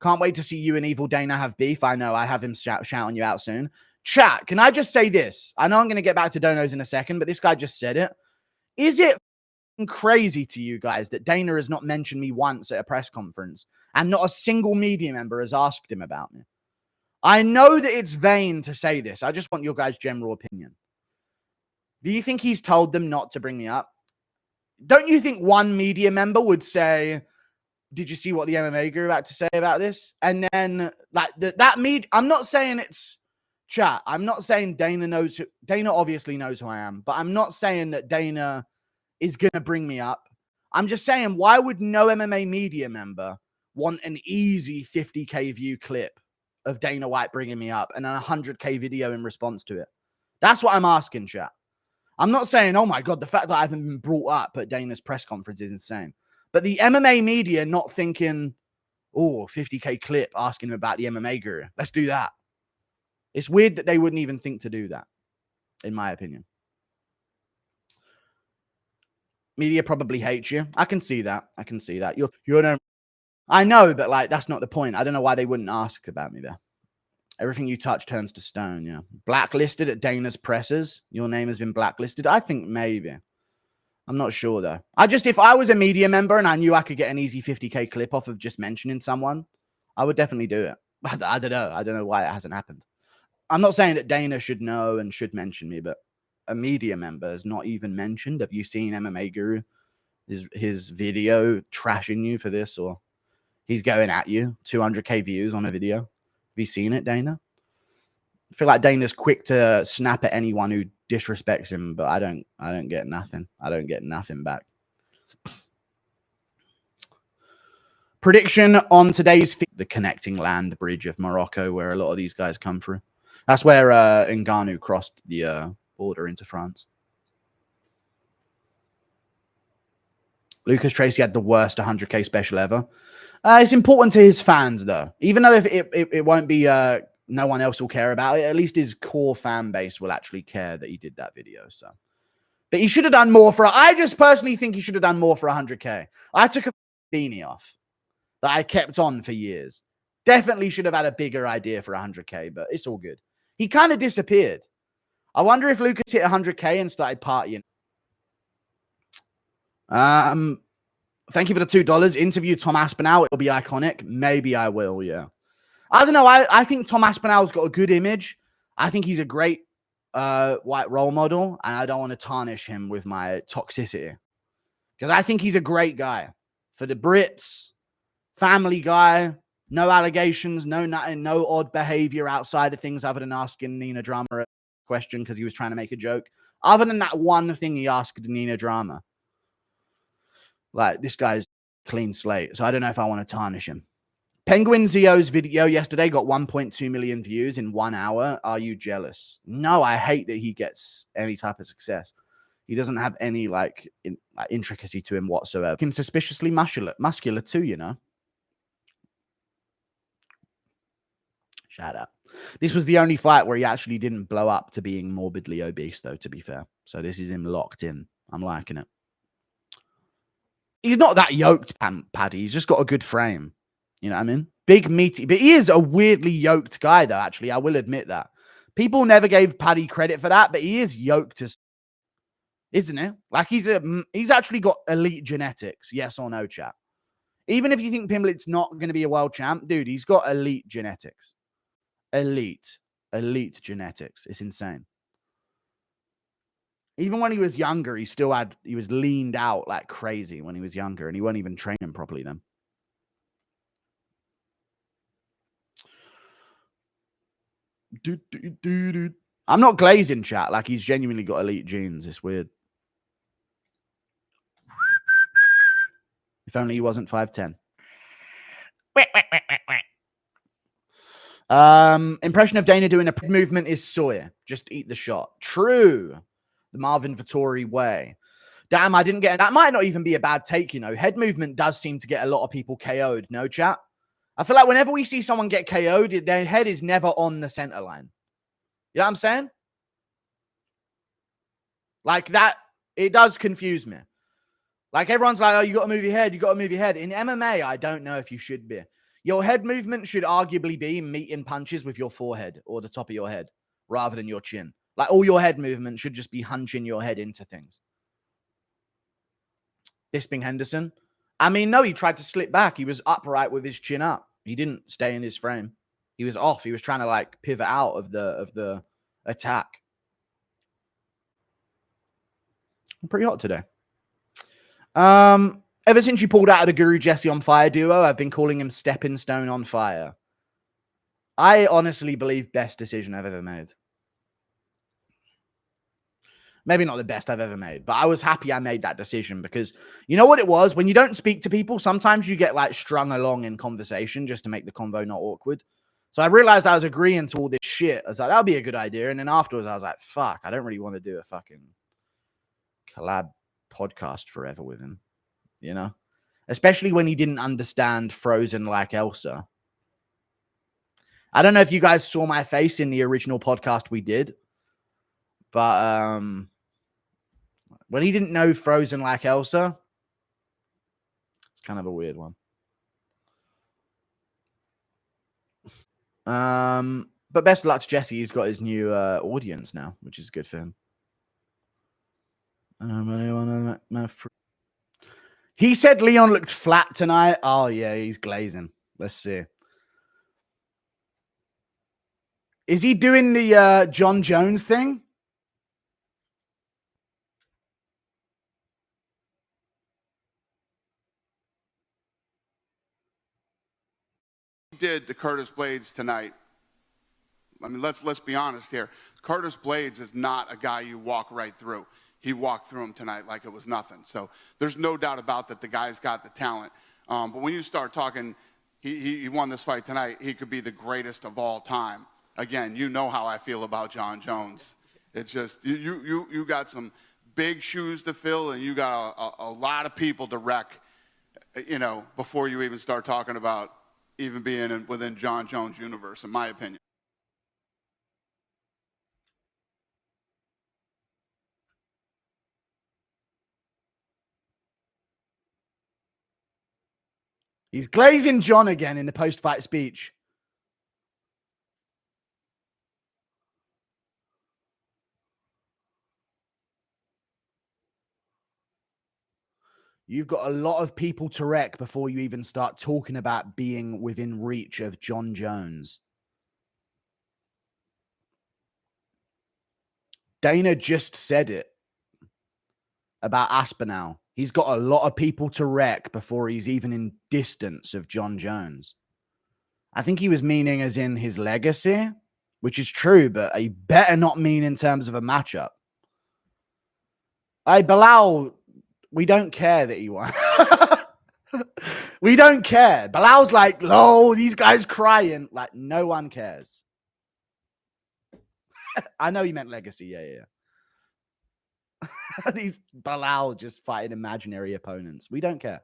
Can't wait to see you and Evil Dana have beef. I know. I have him shouting you out soon. Chat, can I just say this? I know I'm going to get back to donos in a second, but this guy just said it. Is it crazy to you guys that Dana has not mentioned me once at a press conference and not a single media member has asked him about me? I know that it's vain to say this. I just want your guys' general opinion. Do you think he's told them not to bring me up? Don't you think one media member would say, did you see what the MMA guru had to say about this? And then like I'm not saying it's chat. I'm not saying Dana knows. Dana obviously knows who I am, but I'm not saying that Dana is going to bring me up. I'm just saying, why would no MMA media member want an easy 50K view clip of Dana White bringing me up and a 100K video in response to it? That's what I'm asking, chat. I'm not saying, oh my God, the fact that I haven't been brought up at Dana's press conference is insane. But the MMA media not thinking, oh, 50K clip asking him about the MMA guru. Let's do that. It's weird that they wouldn't even think to do that, in my opinion. Media probably hates you. I can see that. I can see that. You're no... I know, but like, that's not the point. I don't know why they wouldn't ask about me there. Everything you touch turns to stone, yeah. Blacklisted at Dana's presses. Your name has been blacklisted. I think maybe. I'm not sure, though. If I was a media member and I knew I could get an easy 50K clip off of just mentioning someone, I would definitely do it. I don't know. I don't know why it hasn't happened. I'm not saying that Dana should know and should mention me, but a media member is not even mentioned. Have you seen MMA Guru? His video trashing you for this, or he's going at you, 200K views on a video. Have you seen it, Dana? I feel like Dana's quick to snap at anyone who disrespects him, but I don't get nothing. I don't get nothing back. Prediction on today's the connecting land bridge of Morocco, where a lot of these guys come through. That's where Ngannou crossed the border into France. Lucas Tracy had the worst 100K special ever. It's important to his fans, though. Even though if it won't be, no one else will care about it, at least his core fan base will actually care that he did that video. So, but he should have done more for... I just personally think he should have done more for 100K. I took a beanie off that I kept on for years. Definitely should have had a bigger idea for 100K, but it's all good. He kind of disappeared. I wonder if Lucas hit 100K and started partying. Thank you for the $2. Interview Tom Aspinall. It'll be iconic. Maybe I will, yeah. I don't know. I think Tom Aspinall's got a good image. I think he's a great white role model, and I don't want to tarnish him with my toxicity. Because I think he's a great guy. For the Brits, family guy, no allegations, no nothing, no odd behavior outside of things other than asking Nina Drama a question because he was trying to make a joke. Other than that one thing he asked Nina Drama. Like, this guy's clean slate, so I don't know if I want to tarnish him. Penguin Zio's video yesterday got 1.2 million views in 1 hour. Are you jealous? No, I hate that he gets any type of success. He doesn't have any like intricacy to him whatsoever. He's suspiciously muscular too, you know. Shout out. This was the only fight where he actually didn't blow up to being morbidly obese, though, to be fair. So this is him locked in. I'm liking it. He's not that yoked, Paddy. He's just got a good frame. You know what I mean? Big, meaty. But he is a weirdly yoked guy, though, actually. I will admit that. People never gave Paddy credit for that, but he is yoked as... Isn't he? Like, he's actually got elite genetics. Yes or no, chat? Even if you think Pimblett's not going to be a world champ, dude, he's got elite genetics. Elite genetics. It's insane. Even when he was younger, he was leaned out like crazy when he was younger, and he wasn't even training properly then. I'm not glazing, chat. Like, he's genuinely got elite genes. It's weird. If only he wasn't 5'10". Impression of Dana doing a movement is soy. Just eat the shot. True. The Marvin Vittori way. Damn, I didn't get... That might not even be a bad take, you know. Head movement does seem to get a lot of people KO'd. No, chat? I feel like whenever we see someone get KO'd, their head is never on the center line. You know what I'm saying? Like that, it does confuse me. Like, everyone's like, oh, you got to move your head. You got to move your head. In MMA, I don't know if you should be. Your head movement should arguably be meeting punches with your forehead or the top of your head rather than your chin. Like all your head movement should just be hunching your head into things. Bisping Henderson. I mean, no, he tried to slip back. He was upright with his chin up. He didn't stay in his frame. He was off. He was trying to like pivot out of the attack. I'm pretty hot today. Ever since you pulled out of the Guru Jesse on Fire duo, I've been calling him Stepping Stone on Fire. I honestly believe best decision I've ever made. Maybe not the best I've ever made, but I was happy I made that decision because you know what it was? When you don't speak to people, sometimes you get like strung along in conversation just to make the convo not awkward. So I realized I was agreeing to all this shit. I was like, that'll be a good idea. And then afterwards, I was like, fuck, I don't really want to do a fucking collab podcast forever with him, you know? Especially when he didn't understand Frozen like Elsa. I don't know if you guys saw my face in the original podcast we did, but when he didn't know Frozen like Elsa, it's kind of a weird one. But best of luck to Jesse. He's got his new audience now, which is good for him. He said Leon looked flat tonight. Oh, yeah, he's glazing. Let's see. Is he doing the John Jones thing? Did to Curtis Blades tonight. I mean, let's be honest here. Curtis Blades is not a guy you walk right through. He walked through him tonight like it was nothing. So there's no doubt about that the guy's got the talent. But when you start talking, he won this fight tonight. He could be the greatest of all time. Again, you know how I feel about John Jones. It's just you got some big shoes to fill, and you got a lot of people to wreck, you know, before you even start talking about even being within John Jones' universe, in my opinion. He's glazing John again in the post-fight speech. You've got a lot of people to wreck before you even start talking about being within reach of John Jones. Dana just said it about Aspinall. He's got a lot of people to wreck before he's even in distance of John Jones. I think he was meaning as in his legacy, which is true, but he better not mean in terms of a matchup. Hey, Bilal, we don't care that he won. We don't care. Bilal's like, oh, these guys crying. Like, no one cares. I know he meant legacy. Yeah. These Bilal just fighting imaginary opponents. We don't care.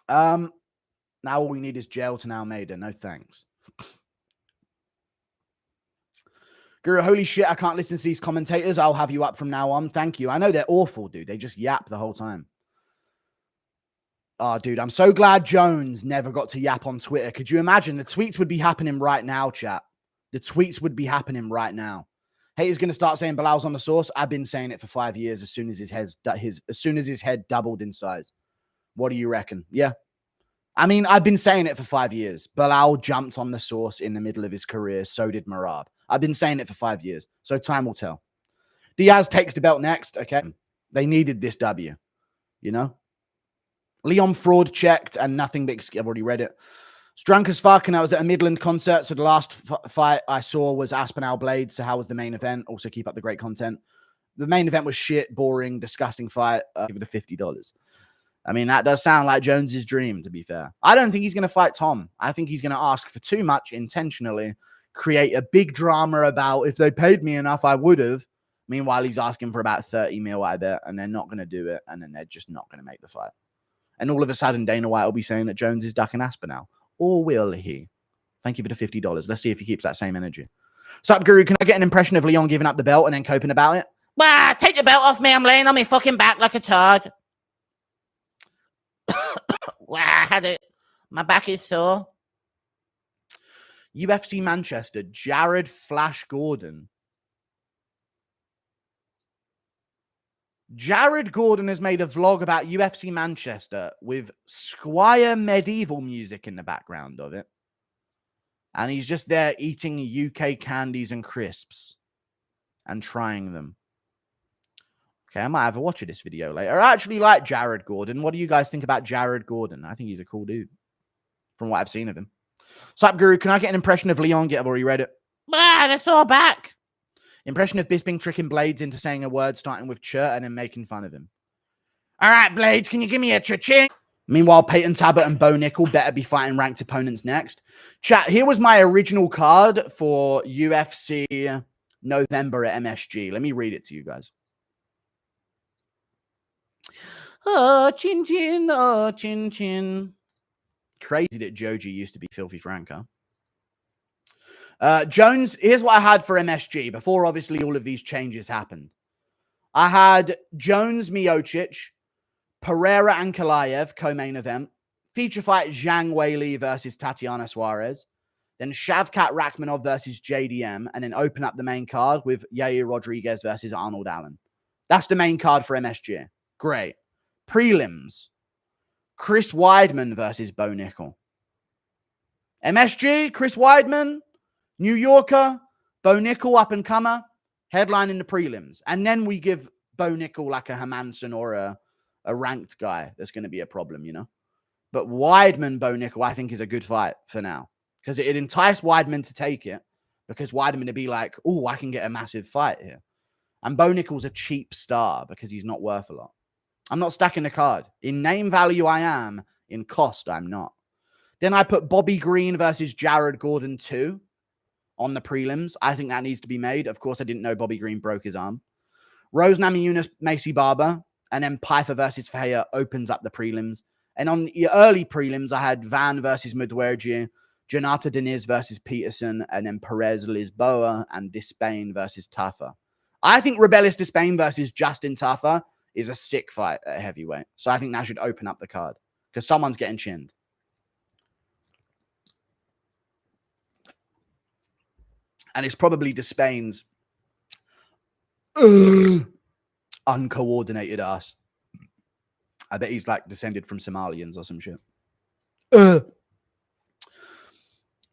Now all we need is jail to Almeida. No thanks. Guru, holy shit, I can't listen to these commentators. I'll have you up from now on. Thank you. I know they're awful, dude. They just yap the whole time. Oh, dude, I'm so glad Jones never got to yap on Twitter. Could you imagine? The tweets would be happening right now, chat. The tweets would be happening right now. Haters going to start saying Bilal's on the sauce. I've been saying it for 5 years as soon as his head doubled in size. What do you reckon? Yeah. I mean, I've been saying it for 5 years. Bilal jumped on the sauce in the middle of his career. So did Marab. I've been saying it for 5 years. So time will tell. Diaz takes the belt next. Okay. They needed this W. You know? Leon fraud checked and nothing but I've already read it. It's drunk as fuck, and I was at a Midland concert. So the last fight I saw was Aspinall Blade. So how was the main event? Also, keep up the great content. The main event was shit, boring, disgusting fight. Give it a $50. I mean, that does sound like Jones's dream, to be fair. I don't think he's going to fight Tom. I think he's going to ask for too much intentionally, create a big drama about if they paid me enough, I would have. Meanwhile, he's asking for about 30 mil, I bet, and they're not going to do it, and then they're just not going to make the fight. And all of a sudden, Dana White will be saying that Jones is ducking Aspinall. Or will he? Thank you for the $50. Let's see if he keeps that same energy. Sup, Guru, can I get an impression of Leon giving up the belt and then coping about it? Bah, take the belt off me. I'm laying on my fucking back like a turd. Wow, I had it. My back is sore. UFC Manchester, Jared Flash Gordon. Jared Gordon has made a vlog about UFC Manchester with Squire Medieval music in the background of it. And he's just there eating UK candies and crisps and trying them. Okay, I might have a watch of this video later. I actually like Jared Gordon. What do you guys think about Jared Gordon? I think he's a cool dude from what I've seen of him. Sup, Guru, can I get an impression of Leon? I've already read it. Ah, that's all back. Impression of Bisping tricking Blades into saying a word starting with ch and then making fun of him. All right, Blades, can you give me a cha-ching? Meanwhile, Peyton Tabit and Bo Nickel better be fighting ranked opponents next. Chat, here was my original card for UFC November at MSG. Let me read it to you guys. Oh, chin chin, oh, chin chin. Crazy that Joji used to be Filthy Frank, huh? Jones, here's what I had for MSG before obviously all of these changes happened. I had Jones, Miocic, Pereira and Kalayev, co-main event. Feature fight Zhang Weili versus Tatiana Suarez. Then Shavkat Rakhmonov versus JDM. And then open up the main card with Yair Rodriguez versus Arnold Allen. That's the main card for MSG. Great. Prelims. Chris Weidman versus Bo Nickel. MSG, Chris Weidman, New Yorker, Bo Nickel, up and comer, headline in the prelims. And then we give Bo Nickel like a Hermanson or a ranked guy. That's going to be a problem, you know? But Weidman, Bo Nickel, I think is a good fight for now. Because it enticed Weidman to take it. Because Weidman to be like, oh, I can get a massive fight here. And Bo Nickel's a cheap star because he's not worth a lot. I'm not stacking the card. In name value, I am. In cost, I'm not. Then I put Bobby Green versus Jared Gordon 2 on the prelims. I think that needs to be made. Of course, I didn't know Bobby Green broke his arm. Rose Namajunas, Macy Barber, and then Pfeiffer versus Fahea opens up the prelims. And on the early prelims, I had Van versus Mudwerji, Janata Deniz versus Peterson, and then Perez Lisboa and Despain versus Taffa. I think Rebellious Despain versus Justin Taffa is a sick fight at heavyweight. So I think that should open up the card because someone's getting chinned. And it's probably Despain's uncoordinated ass. I bet he's like descended from Somalians or some shit.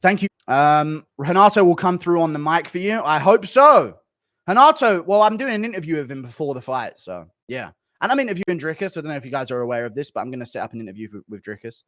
Thank you. Renato will come through on the mic for you. I hope so. Renato, well, I'm doing an interview with him before the fight. So, yeah. And I'm interviewing Drickus. I don't know if you guys are aware of this, but I'm going to set up an interview with Drickus.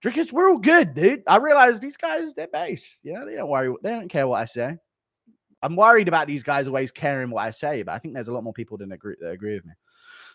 Drickus, we're all good, dude. I realize these guys, they're based. Yeah, they don't worry. They don't care what I say. I'm worried about these guys always caring what I say, but I think there's a lot more people that agree with me.